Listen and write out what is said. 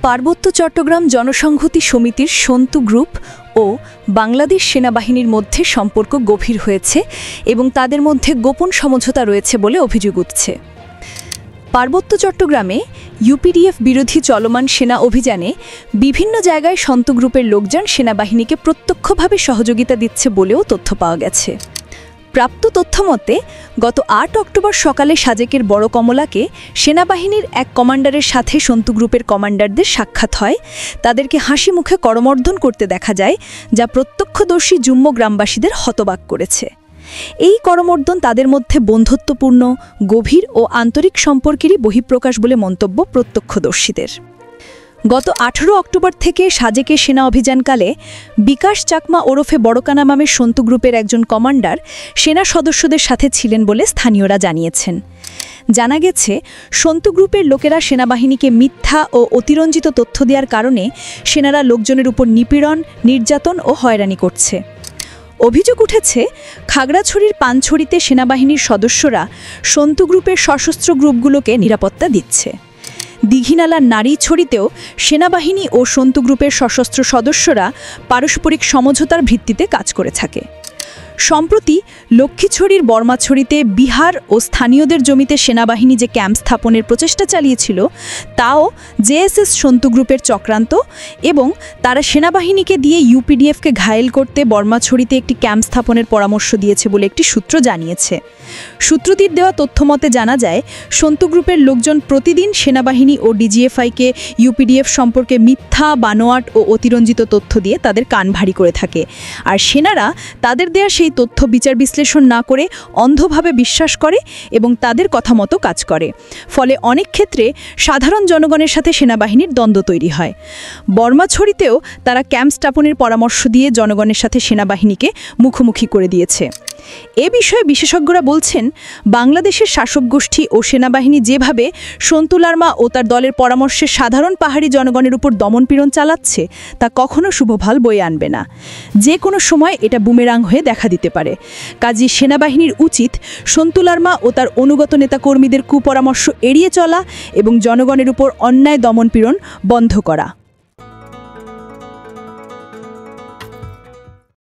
পার্বত্য চট্টগ্রাম জনসংহতি সমিতির সন্তু গ্রুপ ও বাংলাদেশ সেনাবাহিনীর মধ্যে সম্পর্ক গভীর হয়েছে এবং তাদের মধ্যে গোপন সমঝোতা রয়েছে বলে অভিযোগ উঠছে। পার্বত্য চট্টগ্রামে ইউপিডিএফ বিরোধী চলমান সেনা অভিযানে বিভিন্ন জায়গায় সন্তু গ্রুপের লোকজন সেনাবাহিনীকে প্রত্যক্ষভাবে সহযোগিতা দিচ্ছে বলেও তথ্য পাওয়া গেছে। প্রাপ্ত তথ্যমতে গত ৮ অক্টোবর সকালে সাজেকের বড় কমলাকে সেনাবাহিনীর এক কমান্ডারের সাথে সন্তু গ্রুপের কমান্ডারদের সাক্ষাৎ হয়। তাদেরকে হাসি মুখে করমর্দন করতে দেখা যায়, যা প্রত্যক্ষদর্শী জুম্ম গ্রামবাসীদের হতবাক করেছে। এই করমর্দন তাদের মধ্যে বন্ধুত্বপূর্ণ, গভীর ও আন্তরিক সম্পর্কেরই বহিঃপ্রকাশ বলে মন্তব্য প্রত্যক্ষদর্শীদের। গত ১৮ অক্টোবর থেকে সাজেকে সেনা অভিযানকালে বিকাশ চাকমা ওরফে বড়কানা নামের সন্তু গ্রুপের একজন কমান্ডার সেনা সদস্যদের সাথে ছিলেন বলে স্থানীয়রা জানিয়েছেন। জানা গেছে, সন্তু গ্রুপের লোকেরা সেনাবাহিনীকে মিথ্যা ও অতিরঞ্জিত তথ্য দেওয়ার কারণে সেনারা লোকজনের উপর নিপীড়ন, নির্যাতন ও হয়রানি করছে। অভিযোগ উঠেছে, খাগড়াছড়ির পানছড়িতে সেনাবাহিনীর সদস্যরা সন্তু গ্রুপের সশস্ত্র গ্রুপগুলোকে নিরাপত্তা দিচ্ছে। দীঘিনালার নারীছড়িতেও সেনাবাহিনী ও সন্তু গ্রুপের সশস্ত্র সদস্যরা পারস্পরিক সমঝোতার ভিত্তিতে কাজ করে থাকে। সম্প্রতি লক্ষ্মীছড়ির বর্মাছড়িতে বিহার ও স্থানীয়দের জমিতে সেনাবাহিনী যে ক্যাম্প স্থাপনের প্রচেষ্টা চালিয়েছিল, তাও জেএসএস সন্তু গ্রুপের চক্রান্ত এবং তারা সেনাবাহিনীকে দিয়ে ইউপিডিএফকে ঘায়েল করতে বর্মাছড়িতে একটি ক্যাম্প স্থাপনের পরামর্শ দিয়েছে বলে একটি সূত্র জানিয়েছে। সূত্রটির দেওয়া তথ্যমতে জানা যায়, সন্তু গ্রুপের লোকজন প্রতিদিন সেনাবাহিনী ও ডিজিএফআইকে ইউপিডিএফ সম্পর্কে মিথ্যা, বানোয়াট ও অতিরঞ্জিত তথ্য দিয়ে তাদের কান ভারী করে থাকে, আর সেনারা তাদের দেয়া সেই তথ্য বিচার বিশ্লেষণ না করে অন্ধভাবে বিশ্বাস করে এবং তাদের কথা মতো কাজ করে। ফলে অনেক ক্ষেত্রে সাধারণ জনগণের সাথে সেনাবাহিনীর দ্বন্দ্ব তৈরি হয়। বর্মাছড়িতেও তারা ক্যাম্প স্থাপনের পরামর্শ দিয়ে জনগণের সাথে সেনাবাহিনীকে মুখোমুখি করে দিয়েছে। এ বিষয়ে বিশেষজ্ঞরা বলছেন, বাংলাদেশের শাসক গোষ্ঠী ও সেনাবাহিনী যেভাবে সন্তু লারমা ও তার দলের পরামর্শে সাধারণ পাহাড়ি জনগণের উপর দমনপীড়ন চালাচ্ছে, তা কখনো শুভফল বয়ে আনবে না। যে কোনো সময় এটা বুমেরাং হয়ে দেখা দিতে পারে। কাজী সেনাবাহিনীর উচিত সন্তু লারমা ও তার অনুগত নেতাকর্মীদের কুপরামর্শ এড়িয়ে চলা এবং জনগণের উপর অন্যায় দমনপীড়ন বন্ধ করা।